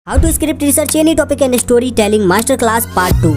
How to script research any topic and story telling master class part 2।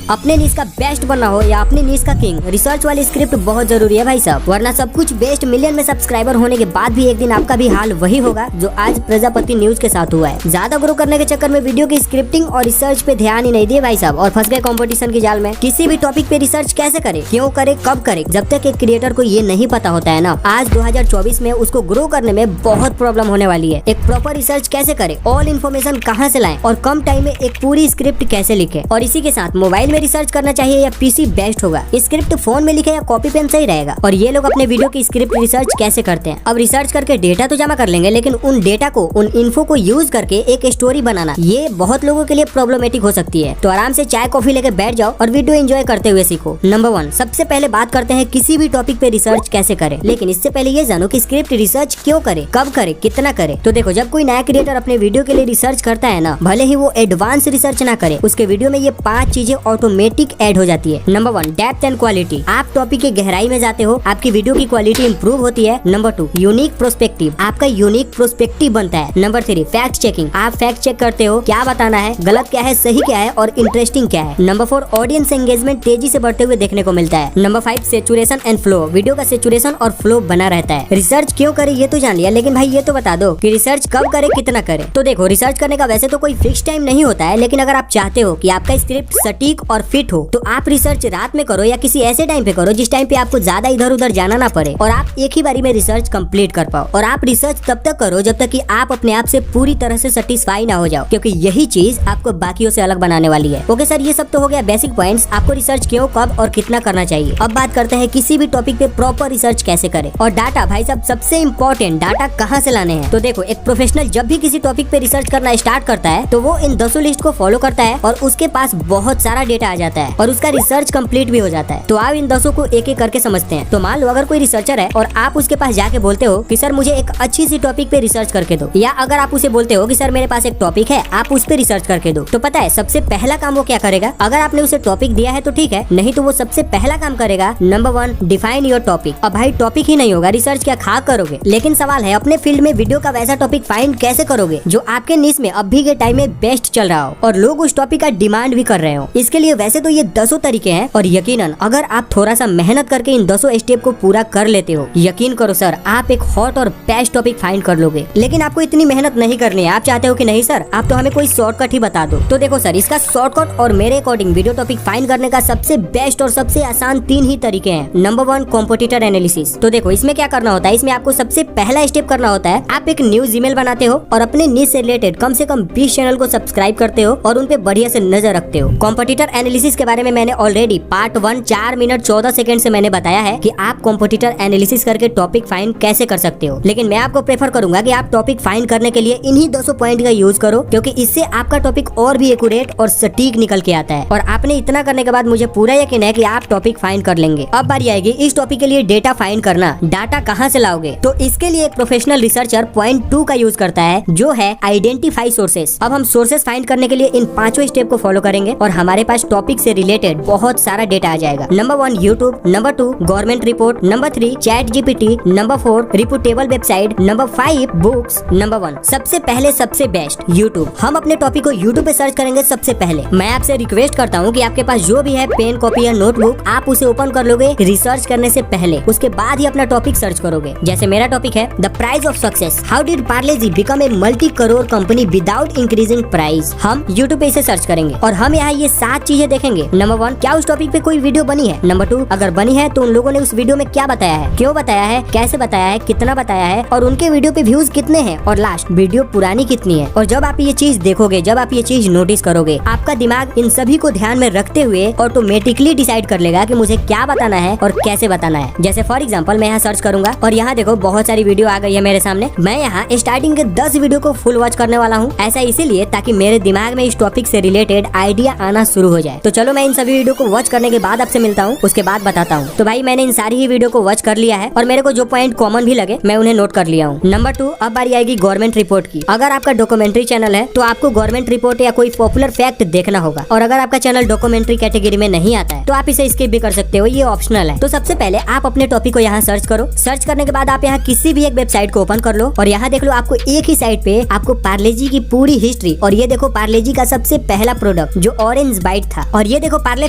अपने नीश का best बनना हो या अपने नीश का किंग, रिसर्च वाली स्क्रिप्ट बहुत जरूरी है भाई साहब, वरना सब कुछ बेस्ट। मिलियन में सब्सक्राइबर होने के बाद भी एक दिन आपका भी हाल वही होगा जो आज प्रजापति न्यूज के साथ हुआ है। ज्यादा ग्रो करने के चक्कर में वीडियो की स्क्रिप्टिंग और रिसर्च पे ध्यान ही नहीं दिए भाई साहब और फंस गए कंपटीशन की जाल में। किसी भी टॉपिक पे रिसर्च कैसे करे, क्यों करे, कब करे, जब तक एक क्रिएटर को ये नहीं पता होता है ना, आज 2024 में उसको ग्रो करने में बहुत प्रॉब्लम होने वाली है। एक प्रॉपर रिसर्च कैसे करे, ऑल इन्फॉर्मेशन कहाँ से लाएं और कम टाइम में एक पूरी स्क्रिप्ट कैसे लिखे। और इसी के साथ मोबाइल में रिसर्च करना चाहिए या पीसी बेस्ट होगा, स्क्रिप्ट फोन में लिखे या कॉपी पेन सही रहेगा। और ये लोग अपने वीडियो की स्क्रिप्ट रिसर्च कैसे करते हैं। अब रिसर्च करके डेटा तो जमा कर लेंगे, लेकिन उन डेटा को, उन इन्फो को यूज करके एक स्टोरी बनाना, ये बहुत लोगों के लिए प्रॉब्लमेटिक हो सकती है। तो आराम से चाय कॉफी लेके बैठ जाओ और वीडियो एंजॉय करते हुए सीखो। नंबर 1, सबसे पहले बात करते हैं किसी भी टॉपिक पे रिसर्च कैसे करें। लेकिन इससे पहले ये जानो कि स्क्रिप्ट रिसर्च क्यों करे, कब करे, कितना करे। तो देखो, जब कोई नया क्रिएटर अपने वीडियो के लिए रिसर्च करता है ना, भले ही वो एडवांस रिसर्च ना करे, उसके वीडियो में ये 5 चीजें ऑटोमेटिक ऐड हो जाती है। Number 1, depth and quality. आप टॉपिक की गहराई में जाते हो, आपकी वीडियो की क्वालिटी इंप्रूव होती है। Number 2, unique prospective. आपका यूनिक प्रोस्पेक्टिव बनता है। Number 3, fact checking. आप फैक्ट चेक करते हो, क्या बताना है, गलत क्या है, सही क्या है और इंटरेस्टिंग क्या है। नंबर 4, ऑडियंस एंगेजमेंट तेजी से बढ़ते हुए देखने को मिलता है। Number 5, saturation and flow. Video का सेचुरेशन और फ्लो बना रहता है। रिसर्च क्यों करे ये तो जान लिया, लेकिन भाई ये तो बता दो कि रिसर्च कब करे, कितना करे। तो देखो, रिसर्च करने का वैसे तो कोई फिक्स टाइम नहीं होता है, लेकिन अगर आप चाहते हो कि आपका स्क्रिप्ट सटीक और फिट हो, तो आप रिसर्च रात में करो या किसी ऐसे टाइम पे करो जिस टाइम पे आपको ज्यादा इधर उधर जाना ना पड़े और आप एक ही बारी में रिसर्च कंप्लीट कर पाओ। और आप रिसर्च तब तक करो जब तक कि आप अपने आप से पूरी तरह से सेटिस्फाई ना हो जाओ, क्योंकि यही चीज आपको बाकियों से अलग बनाने वाली है। ओके सर, ये सब तो हो गया बेसिक पॉइंट्स, आपको रिसर्च क्यों, कब और कितना करना चाहिए। अब बात करते हैं किसी भी टॉपिक पे प्रॉपर रिसर्च कैसे करें। और डाटा भाई साहब, सबसे इम्पोर्टेंट, डाटा कहाँ से लाने हैं। तो देखो, एक प्रोफेशनल जब भी किसी टॉपिक पे रिसर्च करना स्टार्ट करता है तो वो इन 10 लिस्ट को फॉलो करता है और उसके पास बहुत सारा डेटा आ जाता है और उसका रिसर्च कंप्लीट भी हो जाता है। तो आप इन 10 को एक एक करके समझते हैं। तो मान लो अगर कोई रिसर्चर है और आप उसके पास जाके बोलते हो कि सर मुझे एक अच्छी सी टॉपिक पे रिसर्च करके दो, या अगर आप उसे बोलते हो कि सर मेरे पास एक टॉपिक है, आप उस पे रिसर्च करके दो, तो पता है सबसे पहला काम वो क्या करेगा। अगर आपने उसे टॉपिक दिया है तो ठीक है, नहीं तो वो सबसे पहला काम करेगा, नंबर 1, डिफाइन योर टॉपिक। अब भाई टॉपिक ही नहीं होगा, रिसर्च क्या खा करोगे। लेकिन सवाल है, अपने फील्ड में वीडियो का वैसा टॉपिक फाइंड कैसे करोगे जो आपके निश में अभी के टाइम में बेस्ट चल रहा हो और लोग उस टॉपिक का डिमांड भी कर रहे हो। इसके लिए वैसे तो ये 10 तरीके हैं और यकीनन अगर आप थोड़ा सा मेहनत करके इन 10 स्टेप को पूरा कर लेते हो, यकीन करो सर, आप एक हॉट और बेस्ट टॉपिक फाइंड कर लोगे। लेकिन आपको इतनी मेहनत नहीं करनी है। आप चाहते हो कि नहीं सर, आप तो हमें कोई शॉर्टकट ही बता दो। तो देखो सर, इसका शॉर्टकट और मेरे अकॉर्डिंग वीडियो टॉपिक फाइंड करने का सबसे बेस्ट और सबसे आसान 3 ही तरीके हैं। Number 1, competitor analysis. तो देखो, इसमें क्या करना होता है, इसमें आपको सबसे पहला स्टेप करना होता है, आप एक न्यूज ईमेल बनाते हो और अपने न्यूज से रिलेटेड कम से कम 20 चैनल को सब्सक्राइब करते हो और उन पे बढ़िया से नजर रखते हो। कॉम्पिटिटर एनालिसिस के बारे में मैंने ऑलरेडी पार्ट 1 4 मिनट 14 सेकंड से मैंने बताया है कि आप कॉम्पिटिटर एनालिसिस करके टॉपिक फाइंड कैसे कर सकते हो। लेकिन मैं आपको प्रेफर करूंगा कि आप टॉपिक फाइंड करने के लिए इन्हीं 200 पॉइंट का यूज करो, क्योंकि इससे आपका टॉपिक और भी एक्यूरेट और सटीक निकल के आता है। और आपने इतना करने के बाद मुझे पूरा यकीन है कि आप टॉपिक फाइंड कर लेंगे। अब बारी आएगी इस टॉपिक के लिए डेटा फाइंड करना। डाटा कहाँ से लाओगे, तो इसके लिए एक प्रोफेशनल रिसर्चर पॉइंट 2 का यूज करता है, जो है आइडेंटिफाई सोर्सेस। अब हम सोर्सेस फाइंड करने के लिए इन 5 स्टेप को फॉलो करेंगे और हमारे पास टॉपिक से रिलेटेड बहुत सारा डेटा आ जाएगा। Number 1, YouTube. Number 2, government report. Number 3, chat GPT. Number 4, reportable website. Number 5, books. Number 1, सबसे पहले सबसे बेस्ट यूट्यूब। हम अपने टॉपिक को यूट्यूब पे सर्च करेंगे सबसे पहले। मैं आपसे रिक्वेस्ट करता हूँ कि आपके पास जो भी है पेन, कॉपी या नोटबुक, आप उसे ओपन कर लोगे रिसर्च करने से पहले, उसके बाद ही अपना टॉपिक सर्च करोगे। जैसे मेरा टॉपिक है the price of success, how did Parle G become a multi crore company without increasing price. हम यूट्यूब पे इसे सर्च करेंगे और हम यहाँ ये 7 चीजें देखेंगे। नंबर 1, क्या उस टॉपिक पे कोई वीडियो बनी है। नंबर 2, अगर बनी है तो उन लोगों ने उस वीडियो में क्या बताया है, क्यों बताया है, कैसे बताया है, कितना बताया है और उनके वीडियो पे व्यूज कितने हैं। और लास्ट, वीडियो पुरानी कितनी है। और जब आप ये चीज देखोगे, जब आप ये चीज नोटिस करोगे, आपका दिमाग इन सभी को ध्यान में रखते हुए ऑटोमेटिकली डिसाइड कर लेगा कि मुझे क्या बताना है और कैसे बताना है। जैसे फॉर एग्जांपल, मैं यहाँ सर्च करूंगा और यहाँ देखो बहुत सारी वीडियो आ गई है मेरे सामने। मैं यहाँ स्टार्टिंग के 10 वीडियो को फुल वॉच करने वाला हूँ। ऐसा इसीलिए ताकि मेरे दिमाग में इस टॉपिक से रिलेटेड आइडिया आना शुरू हो जाए। तो चलो मैं इन सभी वीडियो को वॉच करने के बाद आपसे मिलता हूँ, उसके बाद बताता हूँ। तो भाई मैंने इन सारी ही वीडियो को वॉच कर लिया है और मेरे को जो पॉइंट कॉमन भी लगे मैं उन्हें नोट कर लिया हूँ। नंबर 2, अब बारी आएगी गवर्नमेंट रिपोर्ट की। अगर आपका डॉक्यूमेंट्री चैनल है तो आपको गवर्नमेंट रिपोर्ट या कोई पॉपुलर फैक्ट देखना होगा, और अगर आपका चैनल डॉक्यूमेंट्री कैटेगरी में नहीं आता है तो आप इसे स्किप भी कर सकते हो, ये ऑप्शनल है। तो सबसे पहले आप अपने टॉपिक को यहाँ सर्च करो। सर्च करने के बाद आप यहाँ किसी भी एक वेबसाइट को ओपन कर लो और यहाँ देख लो आपको एक ही साइट पे आपको पार्ले जी की पूरी हिस्ट्री, और ये देखो पार्ले जी का सबसे पहला प्रोडक्ट जो ऑरेंज बाइट था, और ये देखो पार्ले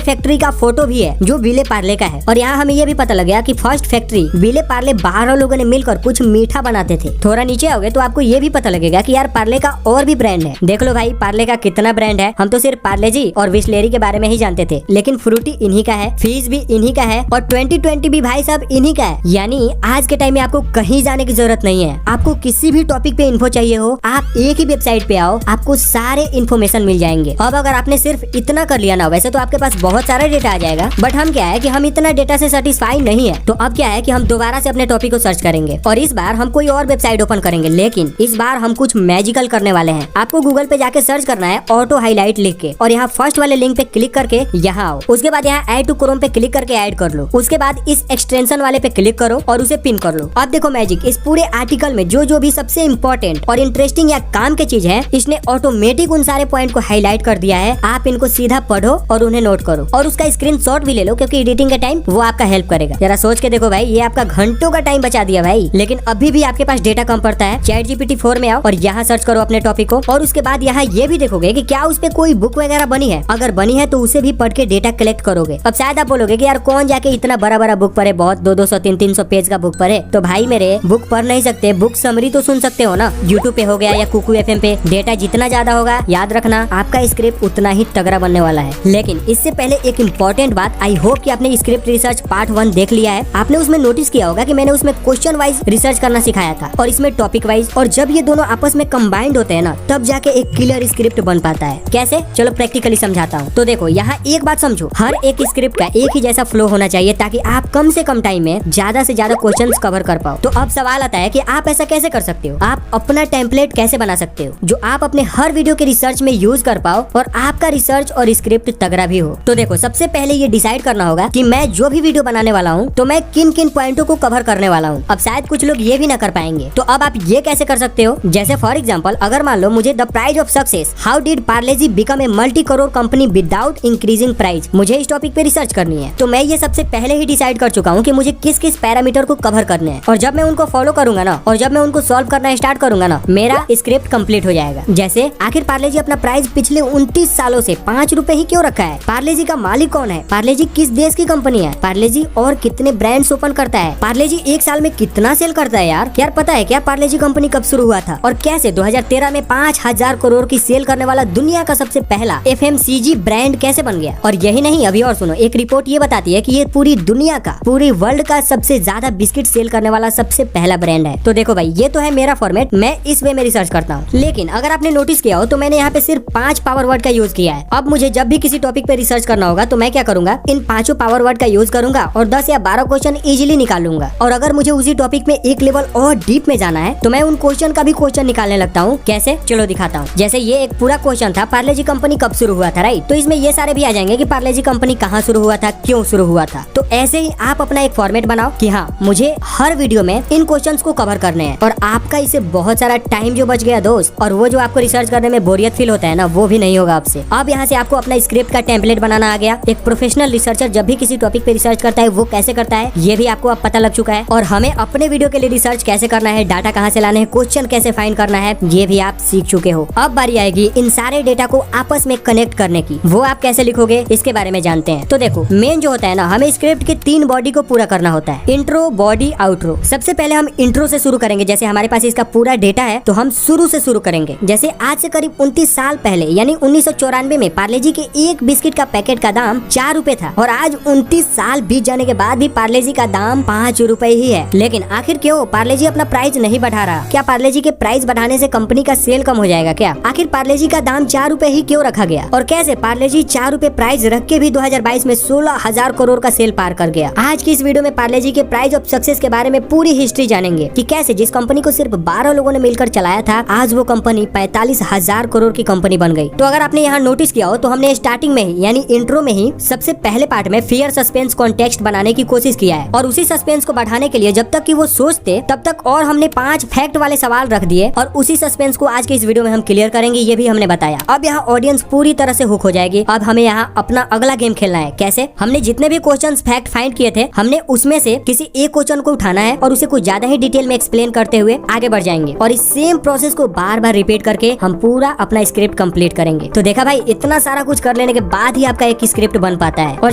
फैक्ट्री का फोटो भी है जो विले पार्ले का है। और यहाँ हमें ये भी पता लग गया कि फर्स्ट फैक्ट्री विले पार्ले 12 लोगों ने मिलकर कुछ मीठा बनाते थे। थोड़ा नीचे आओगे तो आपको ये भी पता लगेगा कि यार पार्ले का और भी ब्रांड है। देख लो भाई पार्ले का कितना ब्रांड है। हम तो सिर्फ पार्ले जी और बिसलेरी के बारे में ही जानते थे, लेकिन फ्रूटी इन्हीं का है, फीज भी इन्हीं का है, और 2020 भी भाई साहब इन्हीं का है। यानी आज के टाइम में आपको कहीं जाने की जरूरत नहीं है। आपको किसी भी टॉपिक पे इन्फो चाहिए हो, आप एक ही वेबसाइट पे आओ, आपको सारे इन्फॉर्मेशन मिल जाएंगे। अब अगर आपने सिर्फ इतना कर लिया ना, वैसे तो आपके पास बहुत सारा डेटा आ जाएगा, बट हम क्या है कि हम इतना डेटा से सेटिस्फाई नहीं है। तो अब क्या है कि हम दोबारा से अपने टॉपिक को सर्च करेंगे और इस बार हम कोई और वेबसाइट ओपन करेंगे, लेकिन इस बार हम कुछ मैजिकल करने वाले हैं। आपको गूगल पे जाके सर्च करना है ऑटो हाईलाइट लिख के, और यहाँ फर्स्ट वाले लिंक पे क्लिक करके यहाँ आओ। उसके बाद यहाँ ऐड टू क्रोम पे क्लिक करके ऐड कर लो। उसके बाद इस एक्सटेंशन वाले पे क्लिक करो और उसे पिन कर लो। अब देखो मैजिक, इस पूरे आर्टिकल में जो भी सबसे इम्पोर्टेंट और इंटरेस्टिंग या काम की चीज है, इसने ऑटोमेटिक उन सारे पॉइंट को हाईलाइट कर दिया है। आप इनको सीधा पढ़ो और उन्हें नोट करो और उसका स्क्रीनशॉट भी ले लो, क्योंकि एडिटिंग के टाइम वो आपका हेल्प करेगा। जरा सोच के देखो भाई, ये आपका घंटों का टाइम बचा दिया भाई। लेकिन अभी भी आपके पास डेटा कम पड़ता है, ChatGPT 4 में आओ और यहाँ सर्च करो अपने टॉपिक को, और उसके बाद यहाँ ये भी देखोगे कि क्या उस पे कोई बुक वगैरह बनी है। अगर बनी है तो उसे भी पढ़ के डेटा कलेक्ट करोगे। अब शायद आप बोलोगे कि यार कौन जाके इतना बड़ा बड़ा बुक पढ़े, बहुत 200, 300 पेज का बुक पढ़े। तो भाई मेरे, बुक पढ़ नहीं सकते, बुक समरी तो सुन सकते हो ना, यूट्यूब पे हो गया या कुकू FM पे। डेटा जितना ज्यादा होगा, याद रखना आपका स्क्रिप्ट उतना ही तगड़ा बनने वाला है। लेकिन इससे पहले एक इम्पोर्टेंट बात, आई होप कि आपने स्क्रिप्ट रिसर्च पार्ट 1 देख लिया है। आपने उसमें नोटिस किया होगा कि मैंने उसमें क्वेश्चन वाइज रिसर्च करना सिखाया था और इसमें टॉपिक वाइज, और जब ये दोनों आपस में कंबाइंड होते हैं ना, तब जाके एक क्लियर स्क्रिप्ट बन पाता है। कैसे, चलो प्रैक्टिकली समझाता हूँ। तो देखो यहाँ एक बात समझो, हर एक स्क्रिप्ट का एक ही जैसा फ्लो होना चाहिए, ताकि आप कम से कम टाइम में ज्यादा से ज्यादा क्वेश्चंस कवर कर पाओ। तो अब सवाल आता है कि आप ऐसा कैसे कर सकते हो, आप अपना टेम्पलेट कैसे बना सकते हो जो आप अपने हर वीडियो के रिसर्च में यूज कर पाओ और आपका रिसर्च और स्क्रिप्ट तगड़ा भी हो। तो देखो सबसे पहले ये डिसाइड करना होगा कि मैं जो भी वीडियो बनाने वाला हूँ तो मैं किन किन पॉइंटों को कवर करने वाला हूँ। अब शायद कुछ लोग ये भी ना कर पाएंगे, तो अब आप ये कैसे कर सकते हो। जैसे फॉर एग्जाम्पल, अगर मान लो मुझे the price of success, how did Parle G become a multi crore company without increasing price, मुझे इस टॉपिक पे रिसर्च करनी है, तो मैं ये सबसे पहले ही डिसाइड कर चुका हूँ कि मुझे किस किस पैरामीटर को कवर करने हैं, और जब मैं उनको फॉलो करूंगा ना, और जब मैं उनको सॉल्व करना स्टार्ट करूंगा ना, मेरा स्क्रिप्ट कंप्लीट हो जाएगा। जैसे आखिर पार्ले जी अपना प्राइस पिछले 29 सालों से 5 रुपए ही क्यों रखा है, पार्ले जी का मालिक कौन है, पार्ले जी किस देश की कंपनी है, पार्ले जी और कितने ब्रांड्स ओपन करता है, पार्ले जी एक साल में कितना सेल करता है। यार पता है क्या पार्ले जी कंपनी कब शुरू हुआ था और कैसे 2013 में 5000 करोड़ की सेल करने वाला दुनिया का सबसे पहला FMCG ब्रांड कैसे बन गया। और यही नहीं, अभी और सुनो, एक रिपोर्ट ये बताती है कि ये पूरी दुनिया का, पूरी वर्ल्ड का सबसे ज्यादा बिस्किट सेल करने वाला सबसे पहला ब्रांड है। तो देखो भाई, ये तो है मेरा फॉर्मेट, मैं इस वे में रिसर्च करता हूँ। लेकिन अगर आपने नोटिस किया हो तो मैंने यहाँ पे सिर्फ 5 पावर वर्ड का यूज किया है। अब मुझे जब भी किसी टॉपिक पे रिसर्च करना होगा तो मैं क्या करूंगा, इन 5 पावर वर्ड का यूज करूंगा और 10 या 12 क्वेश्चन इजीली निकाल लूंगा। और अगर मुझे उसी टॉपिक में एक लेवल और डीप में जाना है तो मैं उन क्वेश्चन का भी क्वेश्चन निकालने लगता हूँ। कैसे, चलो दिखाता हूँ। जैसे ये एक पूरा क्वेश्चन था, पार्ले जी कंपनी कब शुरू हुआ था, राइट। तो इसमें ये सारे भी आ जाएंगे कि पार्ले जी कंपनी कहाँ शुरू हुआ था, क्यों शुरू हुआ था। तो ऐसे ही आप अपना एक फॉर्मेट बनाओ कि हाँ, मुझे हर वीडियो में इन क्वेश्चंस को कवर करने हैं, और आपका इससे बहुत सारा टाइम जो बच गया दोस्त, और वो जो आपको रिसर्च करने में बोरियत फील होता है ना, वो भी नहीं होगा आपसे। अब यहाँ से आपको अपना स्क्रिप्ट का टेम्पलेट बनाना आ गया। एक प्रोफेशनल रिसर्चर जब भी किसी टॉपिक पे रिसर्च करता है वो कैसे करता है ये भी आपको अब पता लग चुका है, और हमें अपने वीडियो के लिए रिसर्च कैसे करना है, डाटा कहाँ से लाने हैं, क्वेश्चन कैसे फाइंड करना है, ये भी आप सीख चुके हो। अब बारी आएगी इन सारे डेटा को आपस में कनेक्ट करने की। वो आप कैसे लिखोगे इसके बारे में जानते हैं। तो देखो, मेन जो होता है ना, हमें स्क्रिप्ट के 3 बॉडी को पूरा करना होता है, इंट्रो, बॉडी, आउट्रो। सबसे पहले हम इंट्रो से शुरू करेंगे। जैसे हमारे पास इसका पूरा डेटा है तो हम शुरू से शुरू करेंगे। जैसे आज से करीब 29 साल पहले यानी 1994 में पार्ले जी के एक बिस्किट का पैकेट का दाम 4 रुपए था, और आज 29 साल बीत जाने के बाद भी पार्ले जी का दाम 5 रुपए ही है। लेकिन आखिर क्यों पार्ले जी अपना प्राइस नहीं बढ़ा रहा? क्या पार्ले जी के प्राइस बढ़ाने से कंपनी का सेल कम हो जाएगा क्या? आखिर पार्ले जी का दाम 4 रुपए ही क्यों रखा गया? और कैसे पार्ले जी 4 रुपए प्राइस रख के भी 2022 में 16,000 करोड़ का सेल पार कर गया? आज की इस वीडियो में पार्ले जी के प्राइस ऑफ सक्सेस के बारे में पूरी हिस्ट्री जानेंगे कि कैसे जिस कंपनी को सिर्फ 12 लोगों ने मिलकर चलाया था, आज वो कंपनी 45,000 करोड़ की कंपनी बन गई। तो अगर आपने यहाँ नोटिस किया हो तो हमने स्टार्टिंग में ही यानी इंट्रो में ही सबसे पहले पार्ट में फियर सस्पेंस कॉन्टेक्स्ट बनाने की कोशिश किया है और उसी सस्पेंस को बढ़ाने के लिए जब तक कि वो सोचते तब तक और हमने 5 फैक्ट वाले सवाल रख दिए और उसी सस्पेंस को आज के इस वीडियो में हम क्लियर करेंगे, ये भी हमने बताया। अब यहाँ ऑडियंस पूरी तरह से हुक हो जाएगी। अब हमें यहाँ अपना अगला गेम खेलना है। कैसे? हमने जितने भी क्वेश्चंस फैक्ट फाइंड किए थे हमने उसमें से किसी एक क्वेश्चन को उठाना है और उसे कुछ ज्यादा ही डिटेल में एक्सप्लेन करते हुए आगे बढ़ जाएंगे और इस सेम प्रोसेस को बार बार रिपीट करके हम पूरा अपना स्क्रिप्ट कंप्लीट करेंगे। तो देखा भाई, इतना सारा कुछ कर लेने के बाद ही आपका एक स्क्रिप्ट बन पाता है। और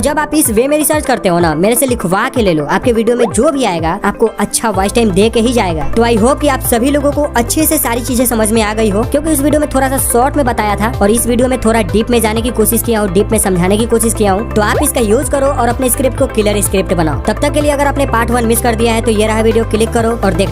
जब आप इस वे में रिसर्च करते हो ना, मेरे से लिखवा के ले लो, आपके वीडियो में जो भी आएगा आपको अच्छा वॉइस टाइम दे के ही जाएगा। तो आई होप कि आप सभी लोगों को अच्छे से सारी चीजें समझ में आ गई हो, क्योंकि इस वीडियो में थोड़ा सा शॉर्ट में बताया था और इस वीडियो में थोड़ा डीप में जाने की कोशिश किया हूँ, डीप में समझाने की कोशिश किया हूँ। तो आप इसका यूज करो और अपने स्क्रिप्ट को क्लियर स्क्रिप्ट बनाओ। तब तक के लिए अगर आपने पार्ट 1 मिस कर दिया है तो ये रहा वीडियो, क्लिक करो और देख